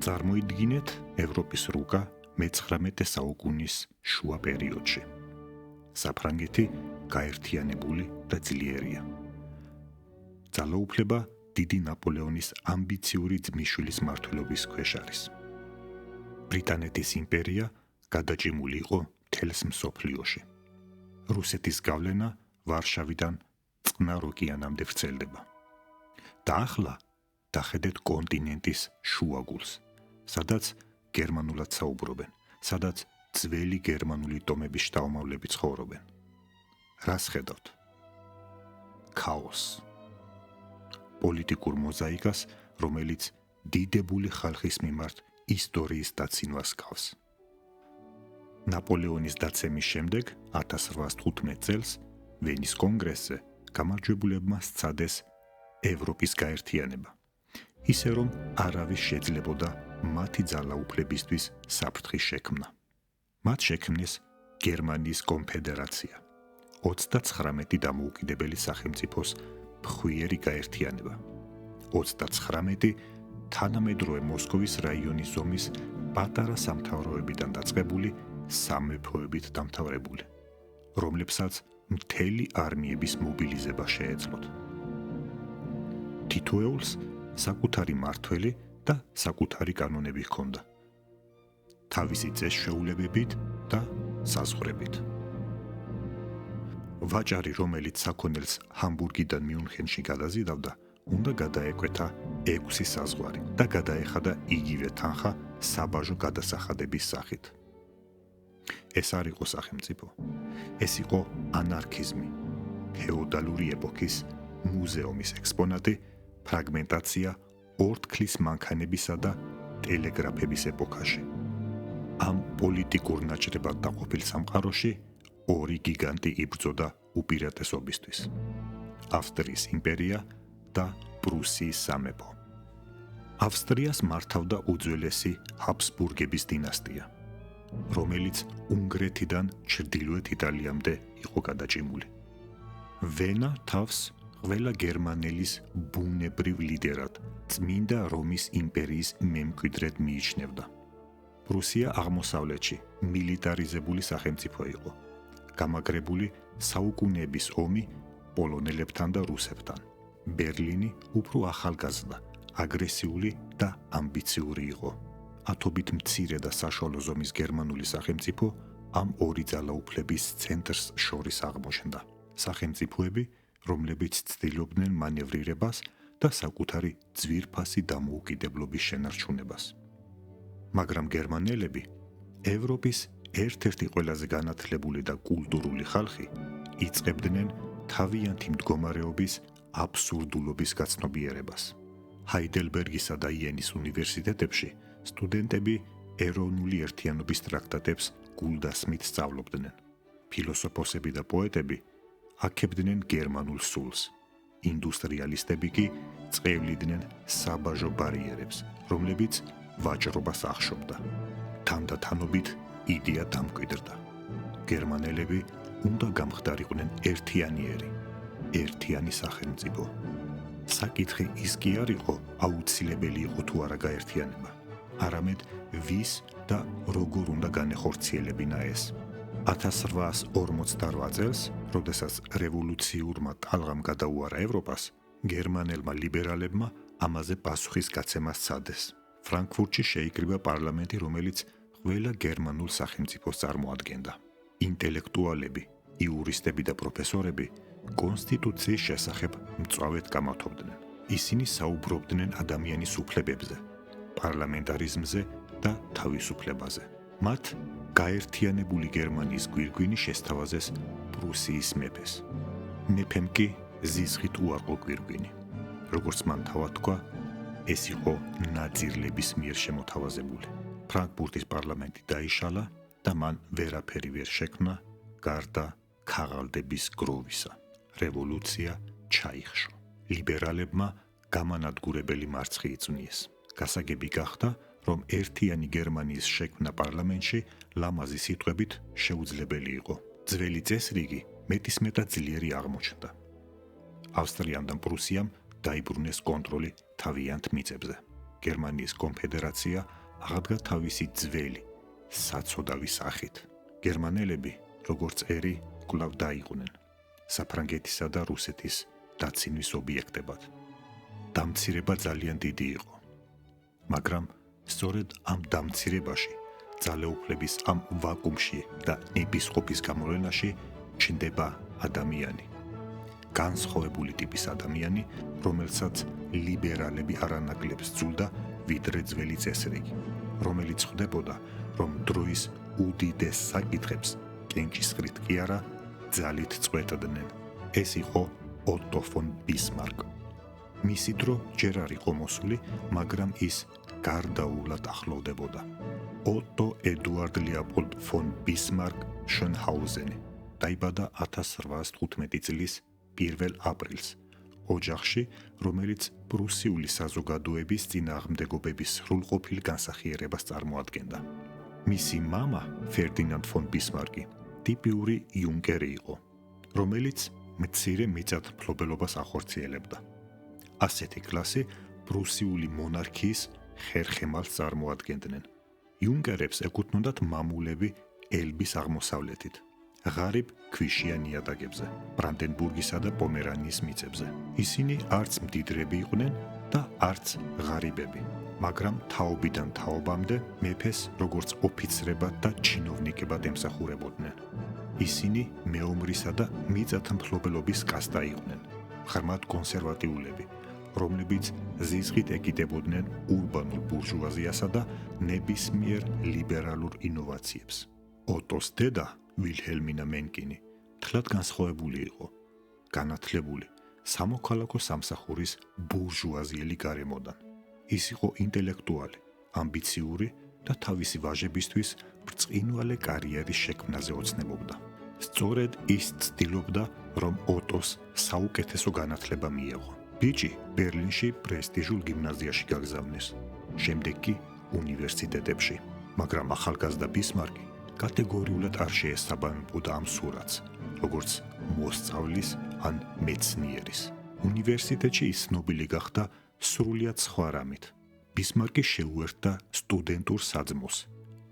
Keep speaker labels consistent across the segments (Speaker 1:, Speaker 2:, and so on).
Speaker 1: წარმოიდგინეთ ევროპის რუკა მე-19 საუკუნის შუა პერიოდში. საფრანგეთი გაერთიანებული და ძლიერია. ძალაუფლება დიდი ნაპოლეონის ამბიციური ძმისშვილის მმართველობის ქვეშ არის. ბრიტანეთის იმპერია გადაჭიმული იყო მთელს მსოფლიოში. რუსეთის გავლენა ვარშავიდან წყნარ ოკეანამდე ვრცელდება. და ახლა დახედეთ კონტინენტის შუაგულს, სადაც გერმანულად საუბრობენ, სადაც ძველი გერმანული ტომების შთამომავლები ცხოვრობენ. რას ხედავთ? ქაოსს. პოლიტიკურ მოზაიკას, რომელიც დიდებული ხალხის მიმართ ისტორიის დაცინვას გავს. ნაპოლეონის დაცემის შემდეგ 1815 წელს ვენის კონგრესზე გამარჯვებულებმა სცადეს ევროპის გაერთიანება, ისე რომ არავის შეძლებოდა მათი ძალაუფლებისთვის საფრთხის შექმნა. მათ შექმნეს გერმანიის კონფედერაცია, 39 დამოუკიდებელი სახელმწიფოს ფხვიერი გაერთიანება, 39 თანამედროვე მოსკოვის რაიონის ზომის პატარა სამთავროებიდან დაწყებული სამეფოებით დამთავრებული, რომლებსაც მთელი არმიების მობილიზება შეეძლოთ. თითოეულს საკუთარი მმართველი და საკუთარი კანონები ჰქონდა, თავისი წესშეულებებით და საზღვრებით. ვაჭარი, რომელიც საქონელს ჰამბურგიდან მიუნხენში გადაზიდავდა, უნდა გადაეკვეთა 6 საზღვარი და გადაეხადა იგივე თანხა საბაჟო გადასახადების სახით. ეს არ იყო სახელმწიფო, ეს იყო ანარქიზმი, ფეოდალური ეპოქის მუზეუმის ექსპონატი, ფრაგმენტაცია ორთქლის მანქანებისა და ტელეგრაფების ეპოქაში. ამ პოლიტიკურ ნაჭრებად დაყოფილ სამყაროში ორი გიგანტი იბრძოდა უპირატესობისთვის: ავსტრიის იმპერია და პრუსიის სამეფო. ავსტრიას მართავდა უძველესი ჰაბსბურგების დინასტია, რომელიც უნგრეთიდან ჩრდილოეთ იტალიამდე იყო გადაჭიმული. ვენა თავს ყველა გერმანელის ბუნებრივ ლიდერად, წმინდა რომის იმპერიის მემკვიდრედ მიიჩნევდა. პრუსია აღმოსავლეთში მილიტარიზებული სახელმწიფო იყო, გამაგრებული საუკუნეების ომი პოლონელებთან და რუსებთან. ბერლინი უფრო ახალგაზრდა, აგრესიული და ამბიციური იყო. ათობით მცირე და საშუალო ზომის გერმანული სახელმწიფო ამ ორი ძალაუფლების ცენტრს შორის აღმოჩნდა. სახელმწიფოები, რომლებიც ცდილობდნენ მანევრირებას და საკუთარი ძვირფასი დამოუკიდებლობის შენარჩუნებას. მაგრამ გერმანელები, ევროპის ერთ-ერთი ყველაზე განათლებული და კულტურული ხალხი, იწყებდნენ თავიანთი მდგომარეობის აბსურდულობის გაცნობიერებას. ჰაიდელბერგისა და იენის უნივერსიტეტებში სტუდენტები ეროვნული ერთიანობის ტრაქტატებს გულდასმით სწავლობდნენ. ფილოსოფოსები და პოეტები აქებდნენ გერმანულ სულს. ინდუსტრიალისტები კი წევლიდნენ საბაჟო ბარიერებს, რომლებიც ვაჭრობას ახშობდა. თანდათანობით იდეა დამკვიდრდა. გერმანელები უნდა გამხდარიყვნენ ერთიანი სახელმწიფო. საკითხი ის კი არ იყო, აუცილებელი იყო თუ არა გაერთიანება, არამედ ვის და როგორ უნდა განეხორციელებინა ეს. 1848 წელს, როდესაც რევოლუციურმა ტალღამ გადაუარა ევროპას, გერმანელმა ლიბერალებმა ამაზე პასუხის გაცემა სცადეს. ფრანკფურტში შეიკრიბა პარლამენტი, რომელიც ყველა გერმანულ სახელმწიფოს წარმოადგენდა. ინტელექტუალები, იურისტები და პროფესორები კონსტიტუციის შესახებ მწვავედ გამართობდნენ. ისინი საუბრობდნენ ადამიანის უფლებებზე, პარლამენტარიზმზე და თავისუფლებაზე. მათ გაერთიანებული გერმანიის გვირგვინი შესთავაზეს პრუსიის მეფეს. მეფემ კი ზიზღით უარყო გვირგვინი. როგორც მან თავად თქვა, ეს იყო ნაძირლების მიერ შემოთავაზებული. ფრანკფურტის პარლამენტი დაიშალა და მან ვერაფერი ვერ შექმნა, გარდა ქაღალდების გროვისა. რევოლუცია ჩაიხშო. ლიბერალებმა გამანადგურებელი მარცხი იწვნიეს. გასაგები გახდა, რომ ერთიანი გერმანიის შექმნა პარლამენტში ლამაზი სიტყვებით შეუძლებელი იყო. ძველი წესრიგი მეტისმეტად ძლიერი აღმოჩნდა. ავსტრიამ და პრუსიამ დაიბრუნეს კონტროლი თავიანთ მიწებზე. გერმანიის კონფედერაცია აღდგა თავისი ძველი, საცოდავი სახით. გერმანელები, როგორც ერი, კვლავ დაიყვნენ საფრანგეთისა და რუსეთის დაცინვის ობიექტებად. დამცირება ძალიან დიდი იყო, მაგრამ სწორედ ამ დამცირებაში, ძალაუფლების ამ ვაკუუმში და ნებისყოფის გამოვლენაში ჩნდება ადამიანი. განსხვავებული ტიპის ადამიანი, რომელსაც ლიბერალები არანაკლებ სძულდა ვიდრე ძველი წესრიგი, რომელიც ხვდებოდა, რომ დროის უდიდეს საკითხებს კენჭისყრით კი არა, ძალით წყვეტდნენ. ეს იყო ოტო ფონ ბისმარკი. მისი დრო ჯერ არ იყო მოსული, მაგრამ ის გარდაულად ახლოვდებოდა. ოტო ედუარდ ლეოპოლდ ფონ ბისმარკ შონჰაუზენი დაიბადა 1815 წლის 1 აპრილს ოჯახში, რომელიც პრუსიული საზოგადოების წინააღმდეგობების სრულყოფილ განსახიერებას წარმოადგენდა. მისი მამა, ფერდინანდ ფონ ბისმარკი, ტიპიური იუნკერი იყო, რომელიც მცირე მიწათმფლობელობას ახორციელებდა. ასეთი კლასი პრუსიული მონარქიის ხერხემალს წარმოადგენდნენ. იუნკერებს ეკუთვნოდათ მამულები ელბის აღმოსავლეთით, ღარიბ ქვიშიან ნიადაგებზე, ბრანდენბურგისა და პომერანიის მიწებზე. ისინი არც მდიდრები იყვნენ და არც ღარიბები, მაგრამ თაობიდან თაობამდე მეფეს როგორც ოფიცრებად და ჩინოვნიკებად ემსახურებოდნენ. ისინი მეომრისა და მიწათმფლობელობის კასტა იყვნენ, ღრმად კონსერვატიულები, რომლებიც ზიზღით ეკიდებოდნენ ურბანულ ბურჟუაზიასა და ნებისმიერ ლიბერალურ ინოვაციებს. ოტოს დედა, ვილჰელმინა მენკინი, თლად განსხვავებული იყო, განათლებული, სამოქალაქო სამსახურის ბურჟუაზიელი გარემოდან. ის იყო ინტელექტუალი, ამბიციური და თავისი ვაჟებისთვის ბრწყინვალე კარიერის შექმნაზე ოცნებობდა. სწორედ ის ცდილობდა, რომ ოტოს საუკეთესო განათლება მიეღო. ბიჭი ბერლინში პრესტიჟულ გიმნაზიაში გაგზავნეს, შემდეგ კი უნივერსიტეტებში, მაგრამ ახალგაზრდა ბისმარკი კატეგორიულად არ შეესაბამებოდა ამ სურათს, როგორც მოსწავლის ან მეცნიერის. უნივერსიტეტში ის ცნობილი გახდა სრულიად სხვა რამით. ბისმარკი შეუერთდა სტუდენტურ საძმოს,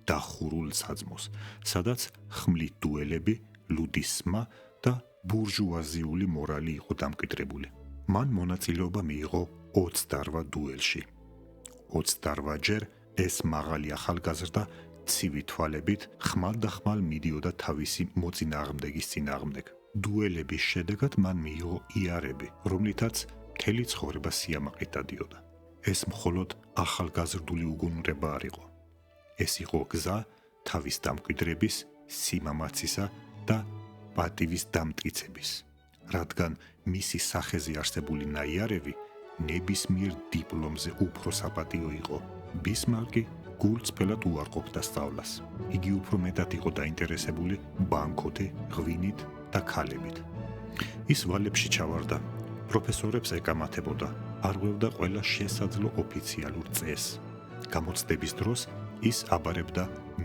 Speaker 1: დახურულ საძმოს, სადაც ხმლით დუელები, ლუდისმა და ბურჟუაზიული მორალი იყო დამკვიდრებული. მან მონაწილეობა მიიღო 28 დუელში. 28 ჯერ ეს მაღალი ახალგაზრდა ცივი თვალებით ხმალ-დახმალ მიდიოდა თავისი მოწინააღმდეგის წინააღმდეგ. დუელების შედეგად მან მიიღო იარები, რომლითაც მთელი ცხოვრება სიამაყით დადიოდა. ეს მხოლოდ ახალგაზრდული უგუნურება არ იყო. ეს იყო გზა თავის დამკვიდრების, სიმამაცისა და პატივის დამტკიცების, რადგან მისი სახეზე არსებული ნაიარევი ნებისმიერ დიპლომზე უფრო საპატიო იყო. ბისმარკი გულწრფელად უარყოფდა სწავლას. იგი უფრო მეტად იყო დაინტერესებული ბანკოთი, ღვინით და ქალებით. ის ვალებში ჩავარდა, პროფესორებს ეკამათებოდა, არღვევდა ყველა შესაძლო ოფიციალურ წესს. გამოცდების დროს ის აბარებდა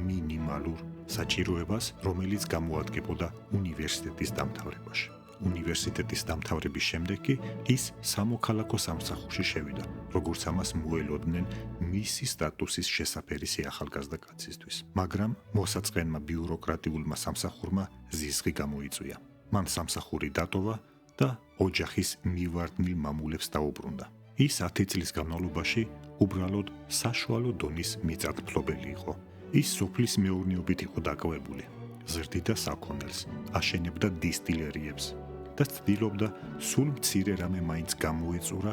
Speaker 1: მინიმალურ საჭიროებას, რომელიც გამოადგებოდა უნივერსიტეტის დამთავრებაში. უნივერსიტეტის დამთავრების შემდეგ კი ის სამოქალაქო სამსახურში შევიდა, როგორც ამას მოელოდნენ მისი სტატუსის შესაფერისი ახალგაზრდა კაცისთვის. მაგრამ მოსაწყენმა ბიუროკრატიულმა სამსახურმა ზიზღი გამოიწვია. მან სამსახური დატოვა და ოჯახის მივარდნილ მამულებს დაუბრუნდა. ის 10 წლის განმავლობაში უბრალოდ საშუალო დონის მიწათმფლობელი იყო. ის სოფლის მეურნეობით იყო დაკავებული, ზრდიდა საქონელს, აშენებდა დისტილერიებს და ცდილობდა სულ მცირე რამე მაინც გამოეწურა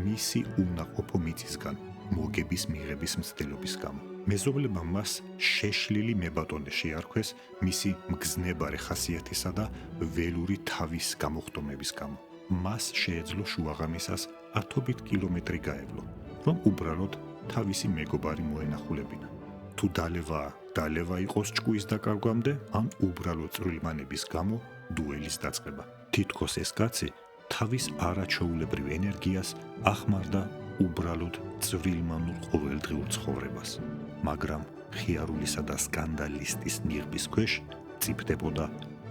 Speaker 1: მისი უნაყოფო მიწისგან მოგების მიღების მცდელობის გამო. მეზობლებმა მას შეშლილი მებატონე შეარქვეს მისი მგზნებარე ხასიათისა და ველური თავის გამოხდომების გამო. მას შეეძლო შუაღამისას 10 კილომეტრი გაევლო, რომ უბრალოდ თავისი მეგობარი მოენახულებინა. თუ დალევა იყოს ჭკუის დაკარგვამდე, ან უბრალო წვრილმანების გამო დუელის დაწყება. თითქოს ეს კაცი თავის არაჩვეულებრივ ენერგიას ახმარდა უბრალოდ წვრილმანურ ყოველდღიურ ცხოვრებას, მაგრამ ხიარულისა და სკანდალისტის ნიღბის ქვეშ წიფდებოდა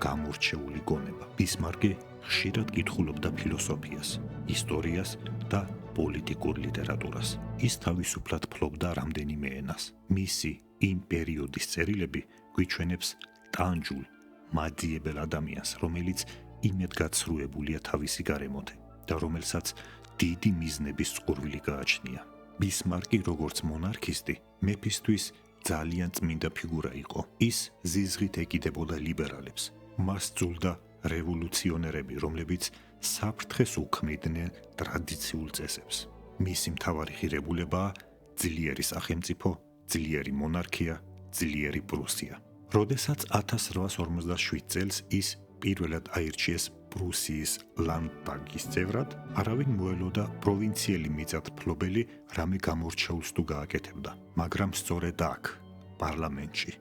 Speaker 1: გამორჩეული გონება. ბისმარკი ხშირად კითხულობდა ფილოსოფიას, ისტორიას და პოლიტიკურ ლიტერატურას. ის თავისუფლად ფლობდა რამდენიმე ენას. მისი იმ პერიოდის წერილები გვიჩვენებს ტანჯულ, მაძიებელ ადამიანს, რომელიც იმედგაცრუებულია თავისი გარემოთი და რომელსაც დიდი მიზნების წყურვილი გააჩნია. ბისმარკი როგორც მონარქისტი მეფისთვის ძალიან წმინდა ფიგურა იყო. ის ზიზღით ეკიდებოდა ლიბერალებს. მას ძულდა რევოლუციონერები, რომლებიც საფრთხეს უქმნიდნენ ტრადიციულ წესებს. მისი მთავარი ღირებულებაა ძლიერი სახელმწიფო, ძლიერი მონარქია, ძლიერი პრუსია. როდესაც 1857 წელს ის პირველად აირჩიეს პრუსიის ლანდტაგის წევრად, არავინ მოელოდა პროვინციელი მიწათმფლობელი რამე გამორჩეულს თუ გააკეთებდა. მაგრამ სწორედ აქ, პარლამენტში,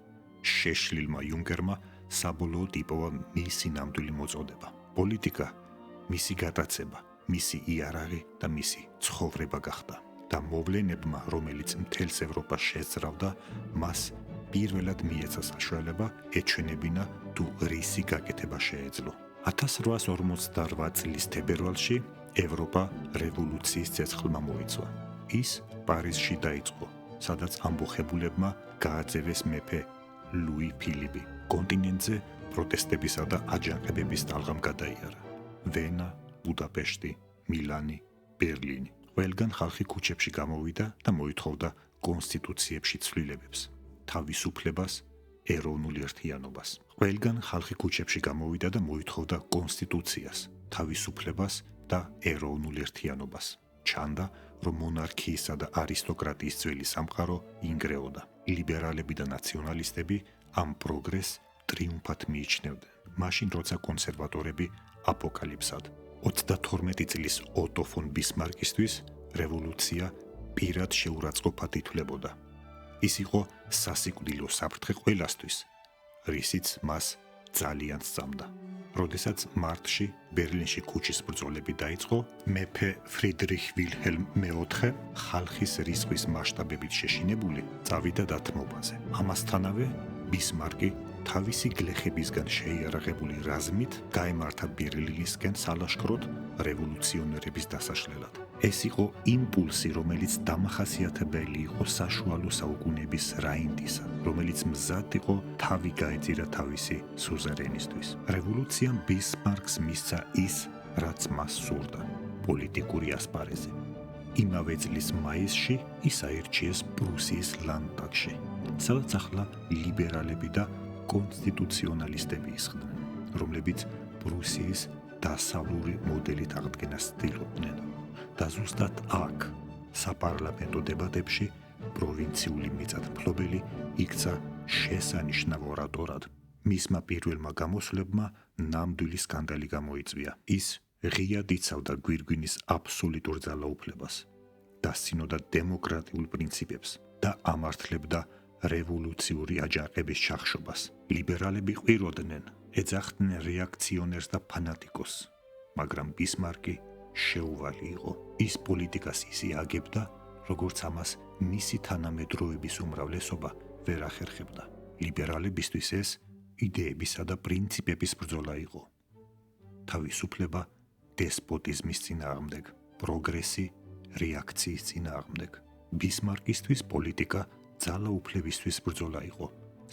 Speaker 1: შეშლილმა იუნკერმა საბოლოოდ იპოვა მისი ნამდვილი მოწოდება. პოლიტიკა, მისი გატაცება, მისი იარაღი და მისი ცხოვრება გახდა. და მოვლენებმა, რომელიც მთელს ევროპას შეძრავდა, მას პირველად მიეცა საშუალება ეჩვენებინა თუ რისი გაკეთება შეეძლო. 1848 წლის თებერვალში ევროპა რევოლუციის ცეცხლმა მოიცვა. ის პარიზში დაიწყო, სადაც ამბოხებულებმა გააძევეს მეფე ლუი ფილიპი. კონტინენტზე პროტესტებისა და აჯანყებების ტალღამ გადაიარა. ვენა, ბუდაპეშტი, მილანი, ბერლინი. ყველგან ხალხი ქუჩებში გამოვიდა და მოითხოვდა კონსტიტუციებში ცვლილებებს, თავისუფლებას, ეროვნულ ერთიანობას. ყველგან ხალხი ქუჩებში გამოვიდა და მოითხოვდა კონსტიტუციას, თავისუფლებას და ეროვნულ ერთიანობას. ჩანდა, რომ მონარქიისა და არისტოკრატიის ძველი სამყარო ინგრეოდა. ლიბერალები და ნაციონალისტები ამ პროგრესს ტრიუმფად მიიჩნევდნენ. მაშინ, როცა კონსერვატორები აპოკალიფსად 32 წლის ოტო ფონ ბისმარკისთვის რევოლუცია პირად შეურაცხყოფად ითვლებოდა. ის იყო სასიკვდილო საფრთხე ყველასთვის, რისიც მას ძალიან სწამდა. როდესაც მარტში ბერლინში ქუჩის ბრძოლები დაიწყო, მეფე ფრიდრიხ ვილჰელმ მეოთხე ხალხის რისხვის მასშტაბებით შეშინებული წავიდა დათმობაზე. ამასთანავე ბისმარკი თავისი გლეხებისგან შეიარაღებული რაზმით გაემართა ბერლინისკენ სალაშქროდ რევოლუციონერების დასაშლელად. ეს იყო იმპულსი, რომელიც დამახასიათებელი იყო საშუალო საუკუნეების რაინდისა, რომელიც მზად იყო თავი გაეწირა თავისი სუზერენისთვის. რევოლუციამ ბისმარკს მისცა ის, რაც მას სურდა, პოლიტიკური ასპარეზი. იმავე წლის მაისში ის აირჩიეს პრუსიის ლანდტაგში, სადაც ახლა ლიბერალები და კონსტიტუციონალისტები ისხდნენ, რომლებიც პრუსიის დასავლური მოდელით აღდგენას ცდილობდნენ. და ზუსტად აქ, საპარლამენტო დებატებში, პროვინციული მიწათმფლობელი იქცა შესანიშნავ ორატორად. მისმა პირველმა გამოსვლებმა ნამდვილი სკანდალი გამოიწვია. ის ღიად იცავდა გვირგვინის აბსოლუტურ ძალაუფლებას, დასცინოდა დემოკრატიულ პრინციპებს და ამართლებდა რევოლუციური აჯანყების ჩახშობას. ლიბერალები ყვიროდნენ, ეძახდნენ რეაქციონერს და ფანატიკოსს, მაგრამ ბისმარკი შეუვალი იყო. ის პოლიტიკას ისე აგებდა, როგორც ამას მისი თანამედროვეების უმრავლესობა ვერ ახერხებდა. ლიბერალებისთვის ეს იდეებისა და პრინციპების ბრძოლა იყო. თავისუფლება დესპოტიზმის წინააღმდეგ, პროგრესი რეაქციის წინააღმდეგ. ბისმარკისთვის პოლიტიკა ძალაუფლებისთვის ბრძოლა იყო,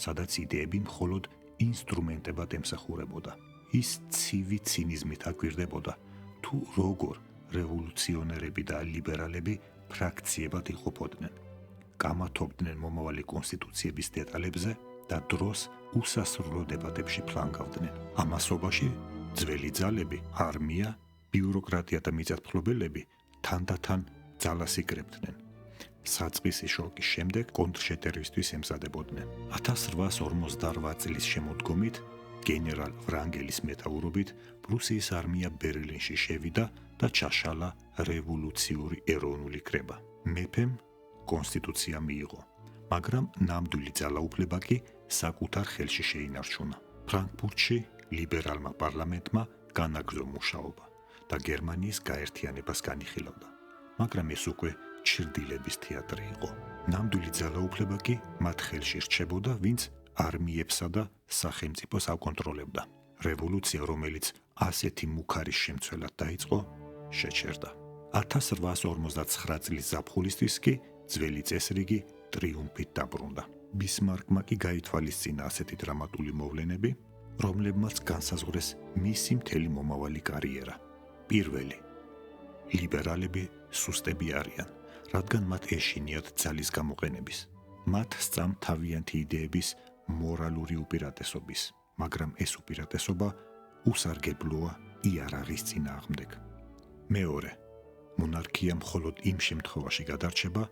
Speaker 1: სადაც იდეები მხოლოდ ინსტრუმენტებად ემსახურებოდა. ის ცივი ცინიზმით აკვირდებოდა, თუ როგორ რევოლუციონერები და ლიბერალები ფრაქციებად იყოფოდნენ, კამათობდნენ მომავალი კონსტიტუციების დეტალებზე და დროს უსასრულო დებატებში ფლანგავდნენ. ამასობაში ძველი ძალები, არმია, ბიუროკრატია და მიწათმფლობელები თანდათან ძალას იკრებდნენ. საწყისი შოკის შემდეგ კონტრშეტევისთვის ემზადებოდნენ. 1858 წლის შემოდგომით გენერალ ვრანგელის მეთაურობით პრუსიის არმია ბერლინში შევიდა და ჩაშალა რევოლუციური ეროვნული კრება. მეფემ კონსტიტუცია მიიღო, მაგრამ ნამდვილი ძალაუფლება კი საკუთარ ხელში შეინარჩუნა. ფრანკფურტში ლიბერალმა პარლამენტმა განაგრძო მუშაობა და გერმანიის გაერთიანებას განიხილავდა, მაგრამ ეს უკვე ჩრდილების თეატრი იყო. ნამდვილი ძალაუფლება კი მათ ხელში რჩებოდა, ვინც არმიებსა და სახელმწიფოს აკონტროლებდა. რევოლუცია, რომელიც ასეთი მუქარის შემცველად დაიწყო, შეჩერდა. 1859 წლის ზაფხულისთვის კი ძველი წესრიგი ტრიუმფით დაბრუნდა. ბისმარკმა კი გაითვალისწინა ასეთი დრამატული მოვლენები, რომლებმაც განსაზღვრეს მისი მთელი მომავალი კარიერა. პირველი, ლიბერალები სუსტები არიან, რადგან მათ ეშინიათ ძალის გამოყენების. მათ სწამთ თავიანთი იდეების მორალური უპირატესობის, მაგრამ ეს უპირატესობა უსარგებლოა იარაღის წინააღმდეგ. მეორე, მონარქია მხოლოდ იმ შემთხვევაში გადარჩება,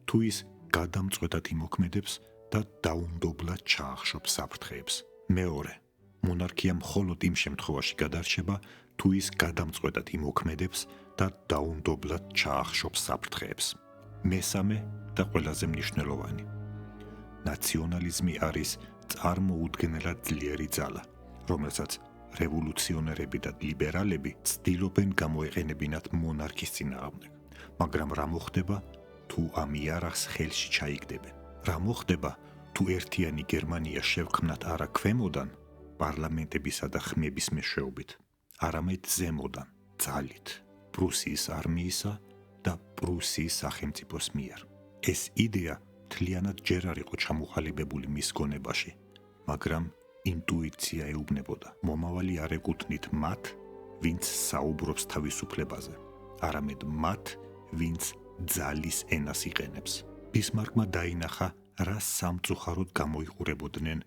Speaker 1: თუ ის გადამწყვეტად იმოქმედებს და დაუნდობლად ჩაახშობს საფრთხეებს. მეორე, მონარქია მხოლოდ იმ შემთხვევაში გადარჩება, თუ ის გადამწყვეტად იმოქმედებს და დაუნდობლად ჩაახშობს საფრთხეებს. მესამე და ყველაზე მნიშვნელოვანი, ნაციონალიზმი არის წარმოუდგენელად ძლიერი ძალა, რომელსაც რევოლუციონერები და ლიბერალები ცდილობენ გამოეყენებინათ მონარქის წინააღმდეგ. მაგრამ რა მოხდება, თუ ამ იარაღს ხელში ჩაიგდებენ? რა მოხდება, თუ ერთიანი გერმანია შევქმნათ არა ქვემოდან, პარლამენტებისა და ხმების მეშვეობით, არამედ ზემოდან, ძალით, პრუსიის არმიისა და პრუსიის სახელმწიფოს მიერ? ეს იდეა მთლიანად ჯერ არ იყო ჩამოყალიბებული მის გონებაში, მაგრამ ინტუიცია ეუბნებოდა. მომავალი არ ეკუთვნით მათ, ვინც საუბრობს თავისუფლებაზე, არამედ მათ, ვინც ძალის ენას იყენებს. ბისმარკმა დაინახა, რა სამწუხაროდ გამოიყურებოდნენ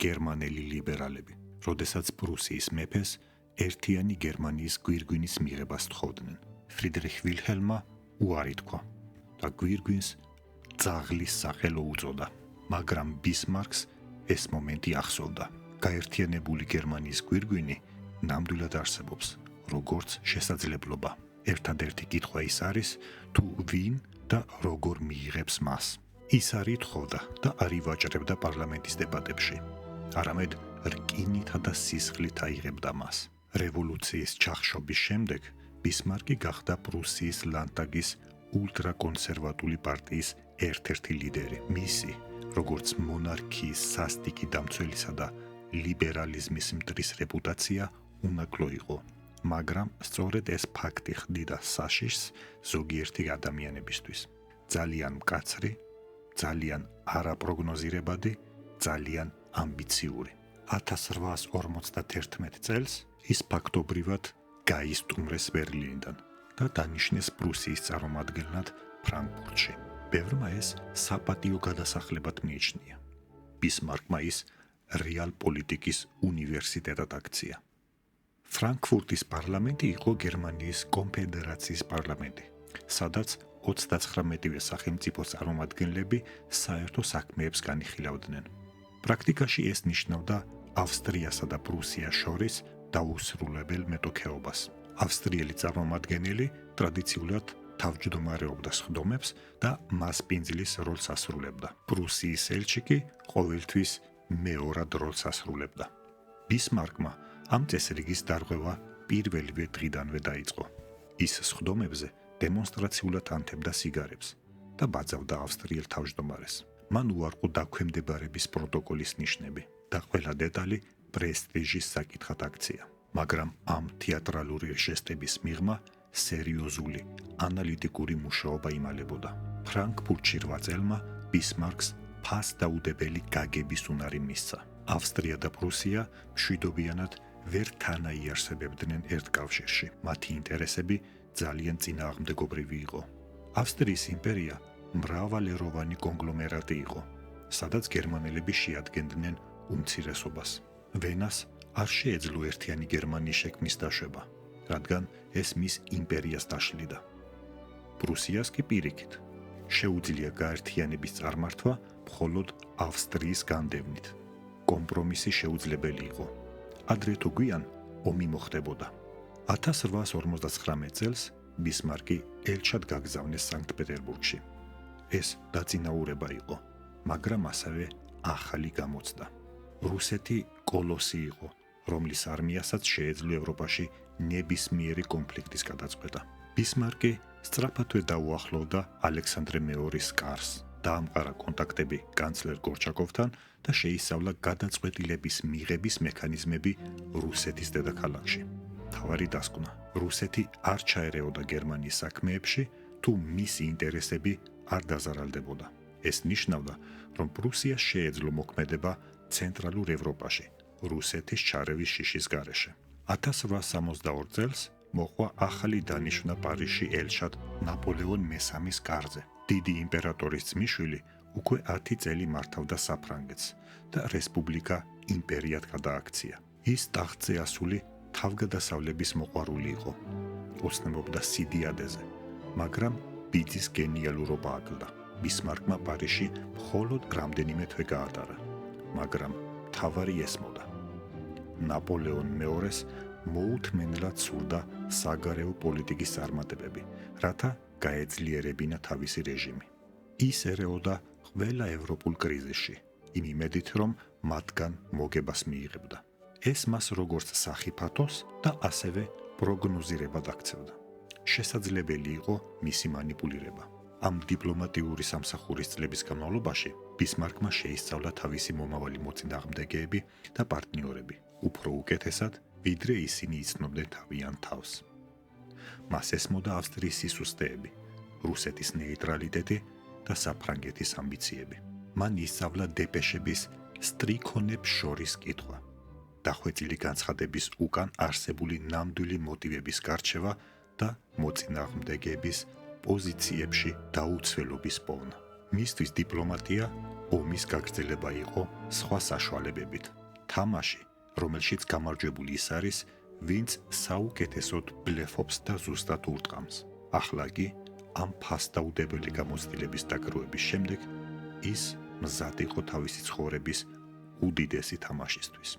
Speaker 1: გერმანელი ლიბერალები, როდესაც პრუსიის მეფეს ერთიანი გერმანიის გვირგვინის მიღებას თხოვდნენ. ფრიდრიხ ვილჰელმმა უარი თქვა და გვირგვინს ძაღლის სახელო უწოდა, მაგრამ ბისმარკს ეს მომენტი ახსოვდა. გაერთიანებული გერმანიის გვირგვინი ნამდვილად არსებობს, როგორც შესაძლებლობა. ერთადერთი კითხვა ის არის, თუ ვინ და როგორ მიიღებს მას. ის არ ითხოვდა და არ ივაჭრებდა პარლამენტის დებატებში, არამედ რკინითა და სისხლით აიღებდა მას. რევოლუციის ჩახშობის შემდეგ ბისმარკი გახდა პრუსიის ლანდტაგის ულტრაკონსერვატული პარტიის ერთ-ერთი ლიდერი. მისი, როგორც მონარქიის სასტიკი დამცველისა და ლიბერალიზმის მტრის რეპუტაცია უნაკლო იყო, მაგრამ სწორედ ეს ფაქტი ხდიდა საშიშს ზოგიერთი ადამიანებისთვის. ძალიან მკაცრი, ძალიან არაპროგნოზირებადი, ძალიან ამბიციური. 1851 წელს ის ფაქტობრივად გაისტუმრეს ბერლინიდან და დანიშნეს პრუსიის წარმომადგენლად ფრანკფურტში. ბევრმა ეს საპატიო გადასახლებად მიიჩნია. ბისმარკმა ის რეალ პოლიტიკის უნივერსიტეტად აქცია. ფრანკფურტის პარლამენტი იყო გერმანიის კონფედერაციის პარლამენტი, სადაც 39-ვე სახელმწიფოს წარმომადგენლები საერთო საქმეებს განიხილავდნენ. პრაქტიკაში ეს ნიშნავდა ავსტრიასა და პრუსიას შორის დაუსრულებელ მეტოქეობას. ავსტრიელი წარმომადგენელი ტრადიციულად თავმჯდომარეობდა სხდომებს და მასპინძლის როლს ასრულებდა. პრუსიის ელჩი კი ყოველთვის მეორად როლს ასრულებდა. ბისმარკმა ამ წესრიგის დარღვევა პირველივე დღიდანვე დაიწყო. ის სხდომებზე დემონსტრაციულად ანთებდა სიგარებს და ბაძავდა ავსტრიელ თავმჯდომარეს. მან უარყო დაქვემდებარების პროტოკოლის ნიშნები და ყველა დეტალი პრესტიჟის საკითხად აქცია. მაგრამ ამ თეატრალური ჟესტების მიღმა სერიოზული ანალიტიკური მუშაობა იმალებოდა. ფრანკფურტში 8 წელმა ბისმარკს ფასდაუდებელი გაგების უნარი მისცა. ავსტრია და პრუსია მშვიდობიანად ვერ თანაიარსებებდნენ ერთ კავშირში. მათი ინტერესები ძალიან წინააღმდეგობრივი იყო. ავსტრიის იმპერია მრავალეროვანი კონგლომერატი იყო, სადაც გერმანელები შეადგენდნენ უმცირესობას. ვენას არ შეეძლო ერთიანი გერმანიის შექმნის დაშვება, რადგან ეს მის იმპერიას დაშლიდა. პრუსიას კი პირიქით შეუძლია გაერთიანების წარმართვა მხოლოდ ავსტრიის განდევნით. კომპრომისი შეუძლებელი იყო. ადრე თუ გვიან ომი მოხდებოდა. 1859 წელს ბისმარკი ელჩად გაგზავნეს სანქტ-პეტერბურგში. ეს დაწინაურება იყო, მაგრამ ასევე ახალი გამოცდა. რუსეთი კოლოსი იყო, რომლის არმიასაც შეეძლო ევროპაში ნებისმიერი კონფლიქტის გადაწყვეტა. ბისმარკი სწრაფადვე დაუახლოვდა ალექსანდრე მეორის კარს, დაამყარა კონტაქტები კანცლერ გორჩაკოვთან და შეისწავლა გადაწყვეტილების მიღების მექანიზმები რუსეთის დედაქალაქში. თავარი დასკვნა. რუსეთი არ ჩაერეოდა გერმანიის საქმეებში, თუ მისი ინტერესები არ დაზარალდებოდა. ეს ნიშნავდა, რომ პრუსიას შეეძლო მოქმედება ცენტრალურ ევროპაში, რუსეთის ჩარევის შიშის გარეშე. 1862 წელს მოყვა ახალი დანიშვნა პარიზში ელჩად ნაპოლეონ მესამის კარზე. დიდი იმპერატორის ძმისშვილი უკვე 10 წელი მართავდა საფრანგეთს და რესპუბლიკა იმპერიად გადააქცია. ის ტახტზე ასული თავგადასავლების მოყვარული იყო. ოცნებობდა სიდიადეზე, მაგრამ ბიძის გენიალურობა აკლდა. ბისმარკმა პარიზში მხოლოდ რამდენიმე თვე გაატარა, მაგრამ მთავარი ესმოდა. ნაპოლეონ მეორეს მოუთმენლად სურდა საგარეო პოლიტიკის წარმატებები, რათა გაეძლიერებინა თავისი რეჟიმი. ის ერეოდა ყველა ევროპულ კრიზისში, იმ იმედით, რომ მათგან მოგებას მიიღებდა. ეს მას როგორც სახიფათოს და ასევე პროგნოზირებად აქცევდა. შესაძლებელი იყო მისი მანიპულირება. ამ დიპლომატიური სამსახურის წლების განმავლობაში ბისმარკმა შეისწავლა თავისი მომავალი მოწინააღმდეგეები და პარტნიორები, უფრო უკეთესად, ვიდრე ისინი იცნობდნენ თავიანთ თავს. მას ესმოდა ავსტრიის სისუსტეები, რუსეთის ნეიტრალიტეტი და საფრანგეთის ამბიციები. მან ისწავლა დეპეშების სტრიქონებს შორის კითხვა, დახვეწილი განცხადების უკან არსებული ნამდვილი მოტივების გარჩევა და მოწინააღმდეგეების პოზიციებში დაუცველობის პოვნა. მისთვის დიპლომატია ომის გაგრძელება იყო სხვა საშუალებებით. თამაში, რომელშიც გამარჯვებული ის არის, ვინც საუკეთესოდ ბლეფობს და ზუსტად ურტყამს. ახლა კი ამ ფასდაუდებელი გამოცდილების დაგროვების შემდეგ ის მზად იყო თავისი ცხოვრების უდიდესი თამაშისთვის.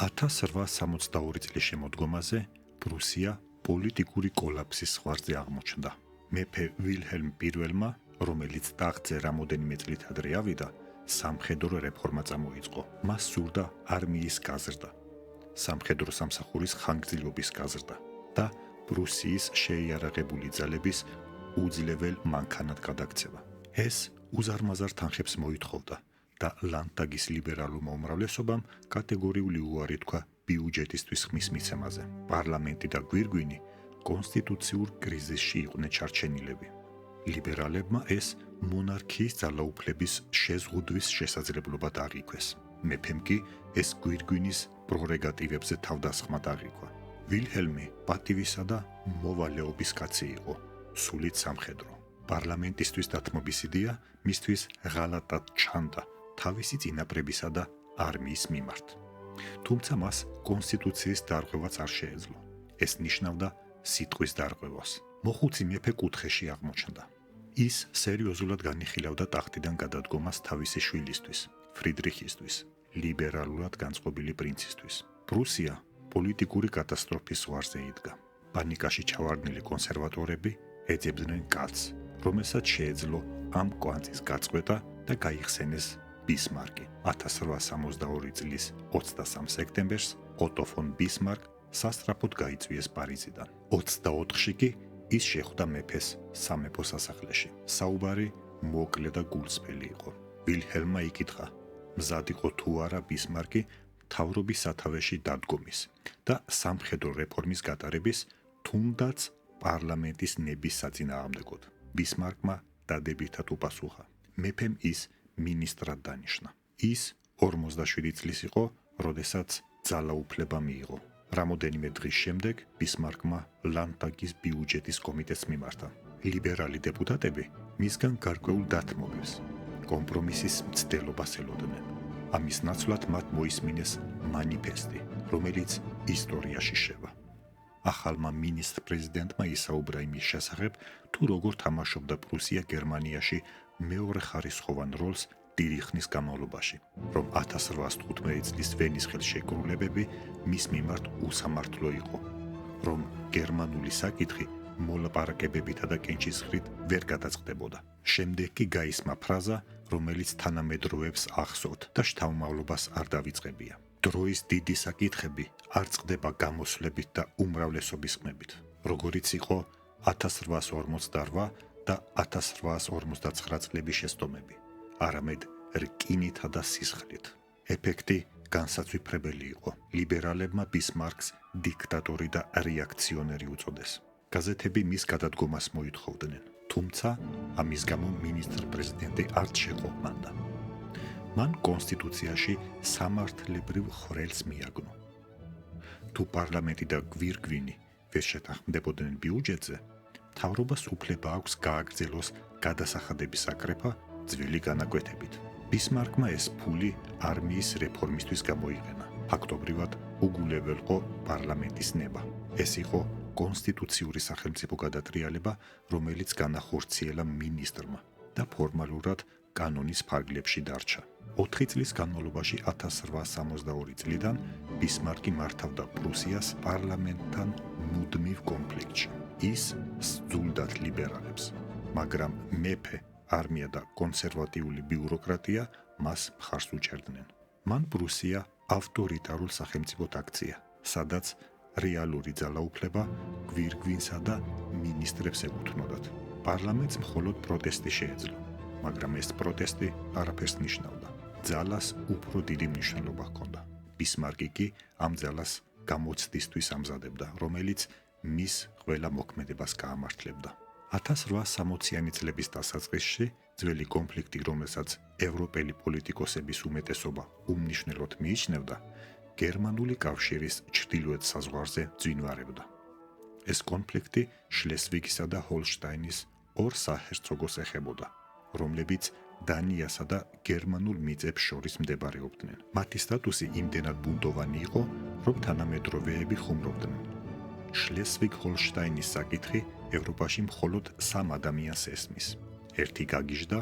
Speaker 1: 1862 წლის შემოდგომაზე პრუსია პოლიტიკური კოლაფსის ზღვარზე აღმოჩნდა. მეფე ვილჰელმ პირველმა, რომელიც ტახტზე რამოდენიმე წლით ადრე ავიდა, სამხედრო რეფორმა წამოიწყო. მას სურდა არმიის გაზრდა, სამხედრო სამსახურის ხანგრძლივობის გაზრდა და პრუსიის შეიარაღებული ძალების უძლებელ მანქანად გადაქცევა. ეს უზარმაზარ თანხებს მოითხოვდა და ლანდტაგის ლიბერალურმა უმრავლესობამ კატეგორიული უარი თქვა ბიუჯეტისთვის ხმის მიცემაზე. პარლამენტი და გვირგვინი კონსტიტუციურ კრიზისში იყვნენ ჩარჩენილები. ლიბერალებმა ეს მონარქიის ძალაუფლების შეზღუდვის შესაძლებლობად აღიქვეს. მეფემ კი ეს გვირგვინის პრორეგატივებზე თავდასხმად აღიქვა. ვილჰელმი პატივისა და მოვალეობის კაცი იყო, სულით სამხედრო. პარლამენტისთვის დათმობის იდეა მისთვის ღალატად ჩანდა თავისი წინაპრებისა და არმიის მიმართ. თუმცა მას კონსტიტუციის დარღვევაც არ შეეძლო. ეს ნიშნავდა სიტყვის დარღვევას. მოხუცი მეფე კუთხეში აღმოჩნდა. ის სერიოზულად განიხილავდა ტახტიდან გადადგომას თავისი შვილისთვის, ფრიდრიხისთვის, ლიბერალურად განწყობილი პრინცისთვის. პრუსია პოლიტიკური კატასტროფის ზღვარზე იდგა. პანიკაში ჩავარდნილი კონსერვატორები ეძებდნენ კაცს, რომელსაც შეეძლო ამ კვანძის გაწყვეტა და გაიხსენეს ბისმარკი. 1862 წლის 23 სექტემბერს ოტო ფონ ბისმარკ სასწრაფოდ გაიწვიეს პარიზიდან. 24-ში კი ის შეხვდა მეფეს სამეფო სასახლეში. საუბარი მოკლე და გულწრფელი იყო. ვილჰელმმა იკითხა, მზად იყო თუ არა ბისმარკი მთავრობის სათავეში დადგომის და სამხედრო რეფორმის გატარების, თუნდაც პარლამენტის ნების საწინააღმდეგოდ. ბისმარკმა დადებითად უპასუხა. მეფემ ის მინისტრად დანიშნა. ის 47 წლის იყო, როდესაც ძალაუფლება მიიღო. რამოდენიმე დღის შემდეგ ბისმარკმა ლანდტაგის ბიუჯეტის კომიტეტს მიმართა. ლიბერალი დეპუტატები მისგან გარკვეულ დათმობებს, კომპრომისის მცდელობას ელოდნენ. ამის ნაცვლად მათ მოისმინეს მანიფესტი, რომელიც ისტორიაში შევა. ახალმა მინისტრ-პრეზიდენტმა ისაუბრა იმის შესახებ, თუ როგორ თამაშობდა პრუსია გერმანიაში მეორეხარისხოვან როლს დიდი ხნის განმავლობაში, რომ 1815 წლის ვენის ხელშეკრულებები მის მიმართ უსამართლო იყო, რომ გერმანული საკითხი მოლაპარაკებებითა და კენჭისყრით ვერ გადაწყდებოდა. შემდეგ კი გაისმა ფრაზა, რომელიც თანამედროვეებს ახსოვთ და შთამომავლობას არ დავიწყებია. დროის დიდი საკითხები არ წყდება გამოსვლებით და უმრავლესობის ხმებით, როგორიც იყო 1848 და 1859 წლების შეცდომები, არამედ რკინითა და სისხლით. ეფექტი განსაცვიფრებელი იყო. ლიბერალებმა ბისმარკს დიქტატორი და რეაქციონერი უწოდეს. გაზეთები მის გადადგომას მოითხოვდნენ, თუმცა ამის გამო მინისტრ-პრეზიდენტი არ შეყობმანდა. მან კონსტიტუციაში სამართლებრივ ხვრელს მიაგნო. თუ პარლამენტი და გვირგვინი ვერ შეთანხმდებოდნენ ბიუჯეტზე, მთავრობას უფლება აქვს გააგრძელოს გადასახადების აკრეფა ძველი განაკვეთებით. ბისმარკმა ეს ფული არმიის რეფორმისთვის გამოიყენა. ფაქტობრივად უგულებელყო პარლამენტის ნება. ეს იყო კონსტიტუციური სახელმწიფო გადატრიალება, რომელიც განახორციელა მინისტრმა და ფორმალურად კანონის ფარგლებში დარჩა. 4 წლის განმავლობაში 1862 წლიდან ბისმარკი მართავდა პრუსიას პარლამენტთან მუდმივ კონფლიქტში. ის სძულდათ ლიბერალებს, მაგრამ მეფე, არმია და კონსერვატიული ბიუროკრატია მას მხარს უჭერდნენ. მან პრუსია ავტორიტარულ სახელმწიფოდ აქცია, სადაც რეალური ძალაუფლება გვირგვინსა და მინისტრებს ეკუთვნოდათ. პარლამენტს მხოლოდ პროტესტი შეეძლო, მაგრამ ეს პროტესტი არაფერს ნიშნავდა. ძალას უფრო დიდი მნიშვნელობა ჰქონდა. ბისმარკი კი ამ ძალას გამოცდისთვის ამზადებდა, რომელიც მის ყველა მოქმედებას გაამართლებდა. 1860-იანი წლების დასაწყისში ძველი კონფლიქტი, რომელსაც ევროპელი პოლიტიკოსების უმეტესობა უმნიშვნელოდ მიიჩნევდა, გერმანული კავშირის ჩრდილოეთ საზღვარზე ძვინვარებდა. ეს კონფლიქტი შლესვიგისა და ჰოლშტაინის ორ საჰერცოგოს ეხებოდა, რომლებიც დანიასა და გერმანულ მიწებს შორის მდებარეობდნენ. მათი სტატუსი იმდენად ბუნტოვანი იყო, რომ თანამედროვეები ხუმრობდნენ. შლესვიგ-ჰოლშტაინის საკითხი ევროპაში მხოლოდ 3 ადამიანს ესმის. ერთი გაგიჟდა,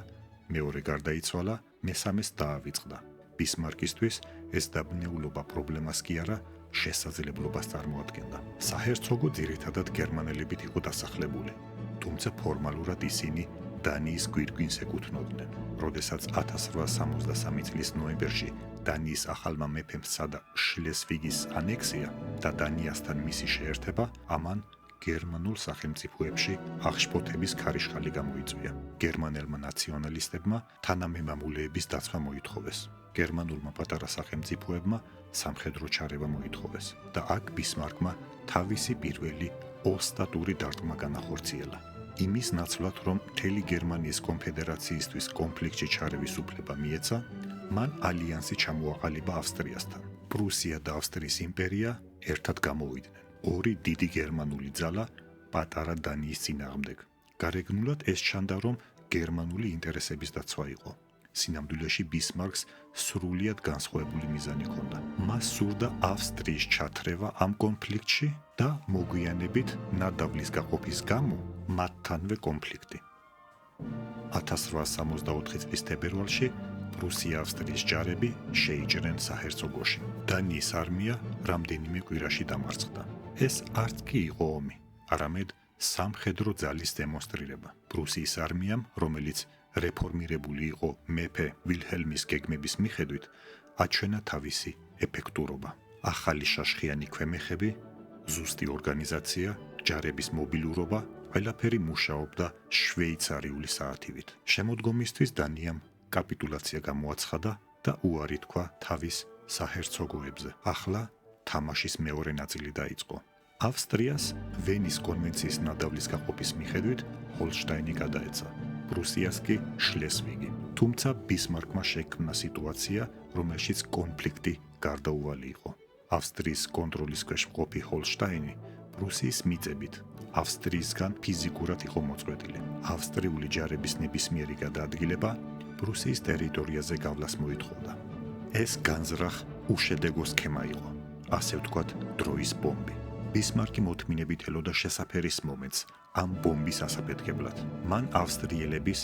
Speaker 1: მეორე გარდაიცვალა, მესამეს დაავიწყდა. ბისმარკისთვის ეს დაბნეულობა პრობლემას კი არა, შესაძლებლობას წარმოადგენდა. საჰერცოგო ძირითადად გერმანელებით იყო დასახლებული, თუმცა ფორმალურად ისინი დანიის გვირგვინს ეკუთვნოდნენ. როდესაც 1863 წლის ნოემბერში დანიის ახალმა მეფემ სცადა შლესვიგის ანექსია და დანიასთან მისი შეერთება, ამან გერმანულ სახელმწიფოებში აღშფოთების ქარიშხალი გამოიწვია. გერმანელმა ნაციონალისტებმა თანამემამულეების დაცვა მოითხოვეს. გერმანულმა პატარა სახელმწიფოებმა სამხედრო ჩარევა მოითხოვეს და აქ ბისმარკმა თავისი პირველი ოსტატური დარტყმა განახორციელა. იმის ნაცვლად, რომ მთელი გერმანიის კონფედერაციისთვის კონფლიქტში ჩარევის უფლება მიეცა, მან ალიანსი ჩამოაყალიბა ავსტრიასთან. პრუსია და ავსტრიის იმპერია ერთად გამოვიდნენ. ორი დიდი გერმანული ძალა პატარა დანიის წინააღმდეგ. გარეგნულად ეს ჩანდა, რომ გერმანული ინტერესების დაცვა იყო. სინამდვილეში ბისმარკს სრულიად განსხვავებული მიზანი ჰქონდა. მას სურდა ავსტრიის ჩათრევა ამ კონფლიქტში და მოგვიანებით ნადავლის გაყოფის გამო მათთანვე კონფლიქტი. 1864 წლის თებერვალში პრუსია-ავსტრიის ჯარები შეიჭრნენ საჰერცოგოში. დანიის არმია რამდენიმე კვირაში დამარცხდა. ეს არც კი იყო ომი, არამედ სამხედრო ძალის დემონსტრირება. პრუსიის არმიამ, რომელიც რეფორმირებული იყო მეფე ვილჰელმის გეგმების მიხედვით, აჩვენა თავისი ეფექტურობა. ახალი შაშხიანი ქვემეხები, ზუსტი ორგანიზაცია, ჯარების მობილურობა, ყველაფერი მუშაობდა შვეიცარიული საათივით. შემოდგომისთვის დანიამ კაპიტულაცია გამოაცხადა და უარი თქვა თავის საჰერცოგოებზე. ახლა თამაშის მეორე ნაწილი დაიწყო. ავსტრიას ვენის კონვენციის ნადავლის გაყოფის მიხედვით ჰოლშტაინი გადაეცა, პრუსიას კი შლესვიგი. თუმცა ბისმარკმა შექმნა სიტუაცია, რომელშიც კონფლიქტი გარდაუვალი იყო. ავსტრიის კონტროლის ქვეშ მყოფი ჰოლშტაინი პრუსიის მიწებით ავსტრიისგან ფიზიკურად იყო მოწყვეტილი. ავსტრიული ჯარების ნებისმიერი გადაადგილება პრუსიის ტერიტორიაზე გავლას მოითხოვდა. ეს განზრახ უშედეგო სქემა იყო, ასე ვთქვათ, დროის ბომბი. ბისმარკი მოთმინებით ელოდა შესაფერის მომენტს ამ ბომბის ასაფეთქებლად. მან ავსტრიელების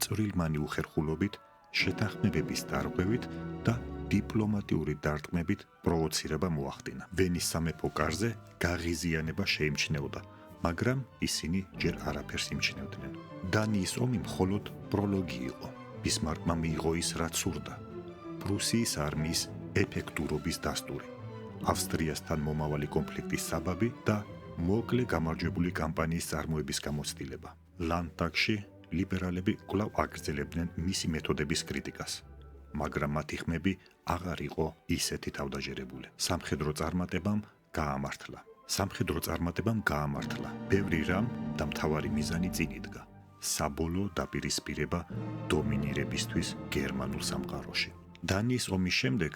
Speaker 1: წვრილმანი უხერხულობით, შეთანხმებების დარღვევით და დიპლომატიური დარტყმებით პროვოცირება მოახდინა. ვენის სამეფო კარზე გაღიზიანება შეიმჩნეოდა, მაგრამ ისინი ჯერ არაფერს იმჩნევდნენ. დანიის ომი მხოლოდ პროლოგი იყო. ბისმარკმა მიიღო ის, რაც სურდა: პრუსიის არმიის ეფექტურობის დასტური, ავსტრიასთან მომავალი კონფლიქტის საბაბი და მოკლე გამარჯვებული კამპანიის წარმოების გამოცდილება. ლანდტაგში ლიბერალები კვლავ აგრძელებდნენ მისი მეთოდების კრიტიკას. მაგრამ მათი ხმები აღარ იყო ისეთი თავდაჯერებული. სამხედრო წარმატებამ გაამართლა. ბევრი რამ და მთავარი მიზანი წინ იდგა. საბოლოო დაპირისპირება დომინირებისთვის გერმანულ სამყაროში. დანიის ომის შემდეგ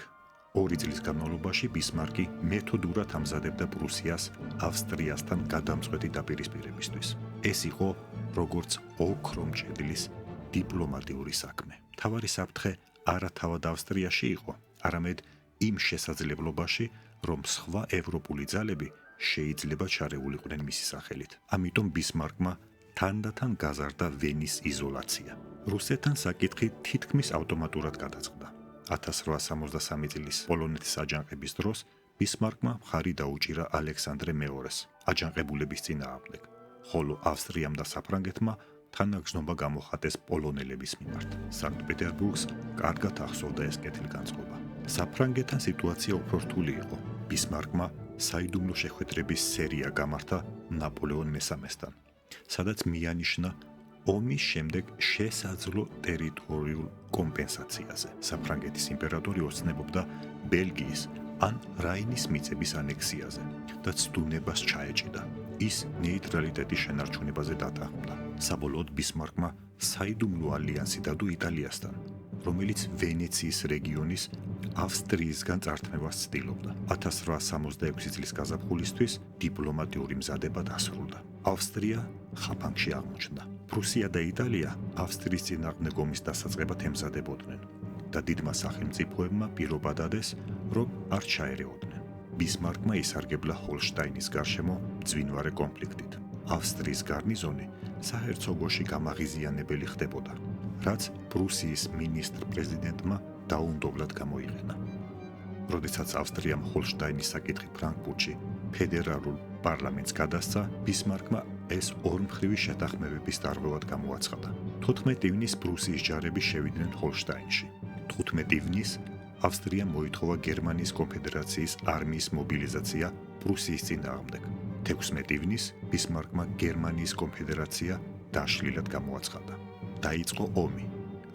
Speaker 1: 2 წლის განმავლობაში ბისმარკი მეთოდურად ამზადებდა პრუსიას ავსტრიასთან გადამწყვეტი დაპირისპირებისთვის. ეს იყო როგორც ოქრომჭედლის დიპლომატიური საქმე. მთავარი საფრთხე არა თავად ავსტრიაში იყო, არამედ იმ შესაძლებლობაში, რომ სხვა ევროპული ძალები შეიძლება ჩარეულიყვნენ მისი სახელით. ამიტომ ბისმარკმა თანდათან გაზარდა ვენის იზოლაცია. რუსეთთან საკითხი თითქმის ავტომატურად გადაწყდა. 1863 წლის პოლონეთის აჯანყების დროს ბისმარკმა მხარი დაუჭირა ალექსანდრე მეორეს აჯანყებულების წინააღმდეგ, ხოლო ავსტრიამ და საფრანგეთმა თანაგრძნობა გამოხატეს პოლონელების მიმართ. სანქტ-პეტერბურგს კარგად ახსოვდა ეს კეთილგანწყობა. საფრანგეთთან სიტუაცია უფრო რთული იყო. ბისმარკმა საიდუმლო შეხვედრების სერია გამართა ნაპოლეონ მესამესთან, სადაც მიანიშნა ომის შემდეგ შესაძლო ტერიტორიულ კომპენსაციაზე. საფრანგეთის იმპერატორი ოცნებობდა ბელგიის ან რაინის მიწების ანექსიაზე და ცდუნებას ჩაეჭიდა. ის ნეიტრალიტეტის შენარჩუნებაზე დათანხმდა. საბოლოოდ ბისმარკმა საიდუმლო ალიანსი დადო იტალიასთან, რომელიც ვენეციის რეგიონის ავსტრიისგან წართმევას ცდილობდა. 1866 წლის გაზაფხულისთვის დიპლომატიური მზადება დასრულდა. ავსტრია ხაფანგში აღმოჩნდა. პრუსია და იტალია ავსტრიის წინააღმდეგ ომის დასაწყებად ემზადებოდნენ და დიდმა სახელმწიფოებმა პირობა დადეს, რომ არ ჩაერეოდნენ. ბისმარკმა ისარგებლა ჰოლშტაინის გარშემო მძვინვარე კონფლიქტით. ავსტრიის გარნიზონი საჰერცოგოში გამაღიზიანებელი ხდებოდა, რაც პრუსიის მინისტრ-პრეზიდენტმა დაუნდობლად გამოიყენა. როდესაც ავსტრიამ ჰოლშტაინის საკითხი ფრანკფურტში ფედერალურ პარლამენტს გადასცა, ბისმარკმა ეს ორმხრივი შეთანხმებების დარღვევად გამოაცხადა. 14 ივნისს პრუსიის ჯარები შევიდნენ ჰოლშტაინში. 15 ივნისს ავსტრიამ მოითხოვა გერმანიის კონფედერაციის არმიის მობილიზაცია პრუსიის წინააღმდეგ. 16 ივნისს ბისმარკმა გერმანიის კონფედერაცია დაშლილად გამოაცხადა. დაიწყო ომი,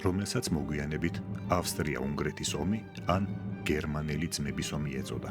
Speaker 1: რომელსაც მოგვიანებით ავსტრია-უნგრეთის ომი ან გერმანელი ძმების ომი ეწოდა.